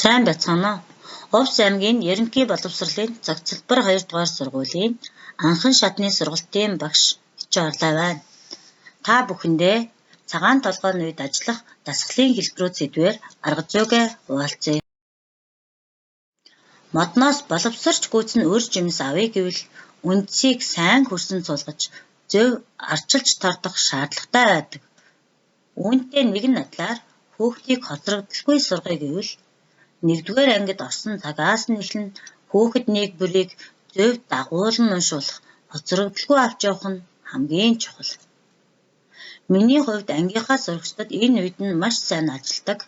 Сайн байцгаана уу? Овс аймгийн Ерөнхий боловсролын Цогцлбор 2 дугаар сургуулийн анхан шатны сургалтын багш Хичээ Орлоо байна. Та бүхэндээ цагаан толгойн үед ажиллах дасгалын хэлбэрүүд сэдвээр арга зүйгээ хуваалцъя. Модноос боловсрч гүйцэн үр жимс авъя гэвэл үндсийг сайн хөрсөн суулгаж зөв арчилж тордох шаардлагатай байдаг. Үүнтэй нэгэн надлаар хүүхдийг хоцрогдолгүй сургая гэвэл 1-р ангид орсон цагаас нь эхлэн хүүхэд нэг бүрийг зөв дагуулan уншуулах, хоцрогдолгүй авч явах нь хамгийн чухал. Миний хувьд ангийнхаа сурагчдад энэ үед нь маш сайн ажилдаг.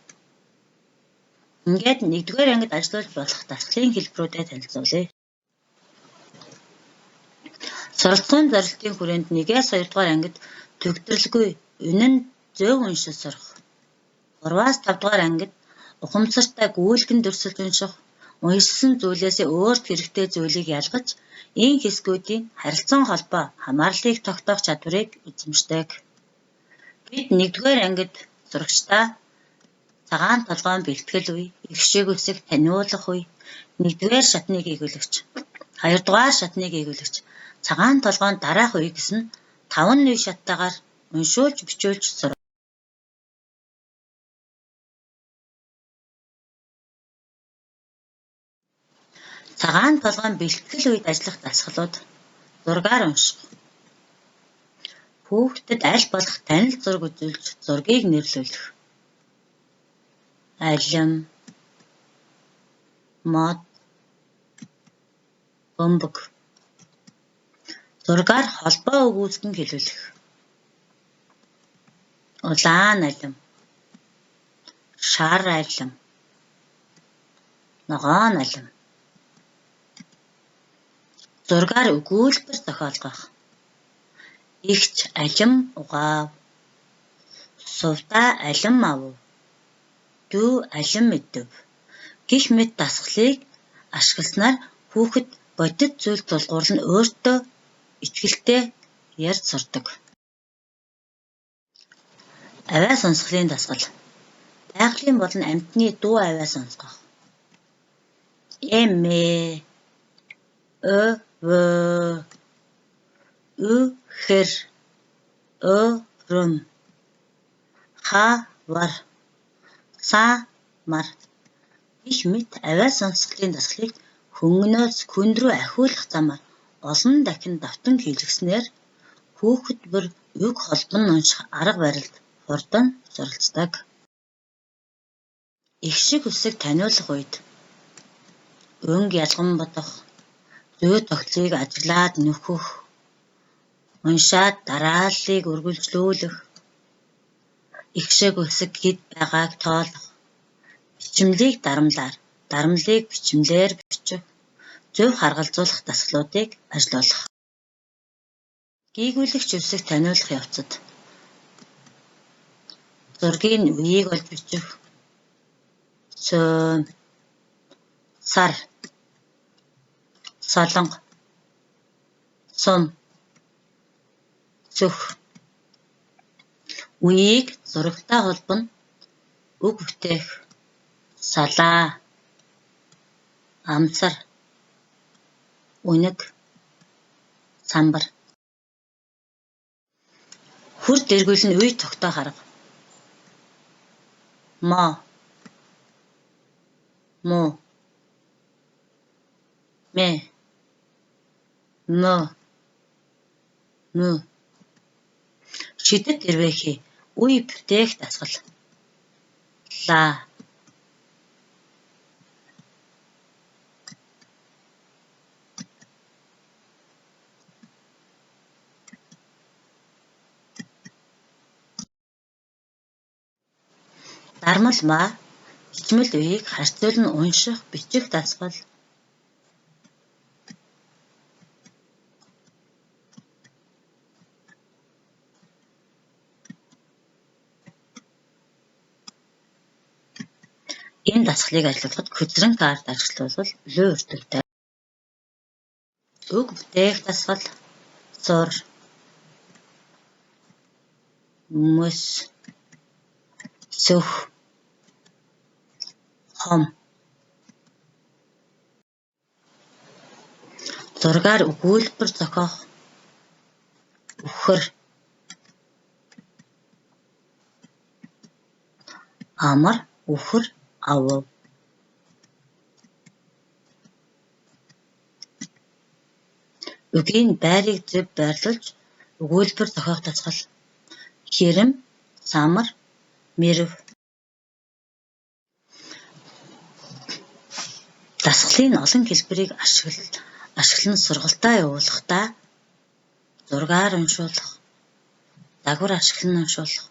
Ингээд 1-р ангид ажиллаж болох дасгалын хэлбэрүүдэд танилцуулъя. Суралцсан зорилтын хүрээнд 1-ээс 2-р ангид төгтөрлгүй, үнэн зөв уншиж сурах. 3-аас 5-р ангид ухамсартай гүйлгэн дүрсэлж унших, уншсан зүйлээсээ өөрт хэрэгтэй зүйлийг ялгаж, энэ хэсгүүдийн харилцан холбоо, хамаарлыг тогтоох чадварыг эзэмшдэг. Бид 1-р ангид сурагчдаа цагаан толгойн бэлтгэл үе, их шиг үсэг таниулах үе, 1-р шатныг ээгүүлэгч, 2-р шатныг ээгүүлэгч, цагаан толгойн дараах үе гэсэн 5 үе шаттайгаар уншуулж бичүүлж сурах. Цагаан толгойн бэлтгэл үед ажиллах дасгалууд: зургаар унших. Хүүхдэд аль болох танил зураг үзүүлж зургийг нэрлүүлэх. Алим, мод, бөмбөг. Зургаар холбоо өгүүлсэн хэлүүлэх. Улаан алим, шар алим, ногоон алим. Зургаар өгүүлбэр зохиолгох. Игч алим угаав, сувдаа алим авав, дүү алим идэв гэх мэт дасгалыг ашигласнаар хүүхэд бодит зүйл тулгуурлан өөртөө итгэлтэй ярьж сурдаг. Авиа сонсголын дасгал. Байгалийн болон амьтны дуу авиа сонсгох. Эмээ, өвөө, үхэр, өрөм, хавар, самар гэх мэт авиа сонсголын дасгалыг хөнгөнөөс хүнд рүү ахиулах замаар олон дахин давтан хийлгэснээр хүүхэд бүр үг холбон унших арга барилд хурдан суралцдаг. Их шиг үсэг таниулах үед өнг ялган бодох, зүй тогтолцоог ажиглаад нөхөх, уншаад дарааллыг үргэлжлүүлэх, их шиг үсэг хэд байгааг тоолох, бичмлийг дарамлаар, дарамлыг бичмлээр бичих, зөв харгалзуулах дасгалуудыг ажилуулах. Гийгүүлэгч үсэг таниулах явцад зургийн үеийг олж бичих, цөөн, сар, солонго, сум, зүх. Үеийг зурагтай холбоно, үг бүтээх, салаа, амсар, үнэг, самбар. Хүрд эргүүлэн үе тогтоох арга. Мо, му, мэ, мө, мө. Шидэт эрвэхий, үе бүтээх дасгал. Ла. Дармал ба бичмэл үеийг харьцуулан унших, бичих дасгал. Энэ дасгалыг ажиллуулахад хөзрөн карт ашиглавал илүү үр дүнтэй. Үг бүтээх дасгал: зур, мөс, сөх, хом. Зургаар өгүүлбэр зохиох. Үхэр. Амар, үхэр, авав. Үгийн байрыг зөв байрлуулж өгүүлбэр зохиох дасгал. Хэрэм, самар, мэрв. Дасгалын олон хэлбэрийг ашиглан сургалтаа явуулахдаа зургаар уншуулах, дагвар ашиглан уншуулах,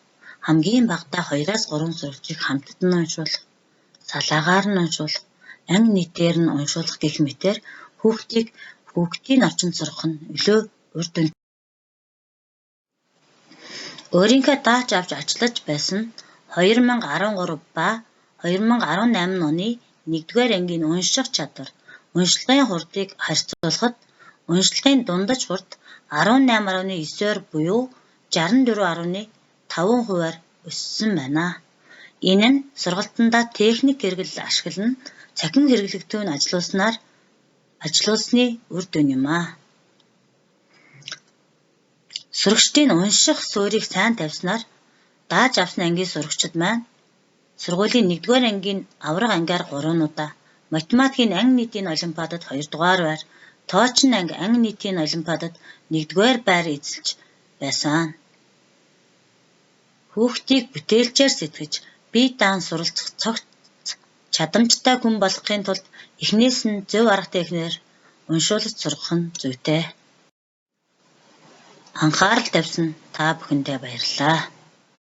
хамгийн багадаа 2-3 сурвалжийг хамтад нь уншуулах, салаагаар нь уншуулах, анги нийтээр нь уншуулах гэх мэтээр хүүхдийн орчинд сургах нь илүү урьд үнэтэй. Өөрийнхөө дааж авч ажиллаж байсан 2013 ба 2018 оны 1-р ангийн унших чадвар, уншлагын хурдыг харьцуулахад уншлагын дундаж хурд 18.9-оор буюу 64.5%-аар өссөн байна. Энэ нь сургалтандаа техник хэрэгэл ашиглан цахим хэрэглэгдэхүүн ажилуулсны үр дүн юм а. Сурагчдын унших суурийг сайн тавьснаар дааж авсан ангийн сурагчид маань сургуулийн 1-р ангийн аврах ангиар 3 удаа, математикийн анги нийтийн олимпиадад 2 дугаар байр, тоочин анги анги нийтийн олимпиадад 1-р байр эзэлж байсан. Хүүхдийг бүтээлчээр сэтгэж, бие даан суралцах цогт чадамжтай хүн болохын тулд эхнээс нь зөв арга техникээр уншуулж сургах нь зүйтэй. Анхаарал тавьсан та бүхэндээ баярлалаа.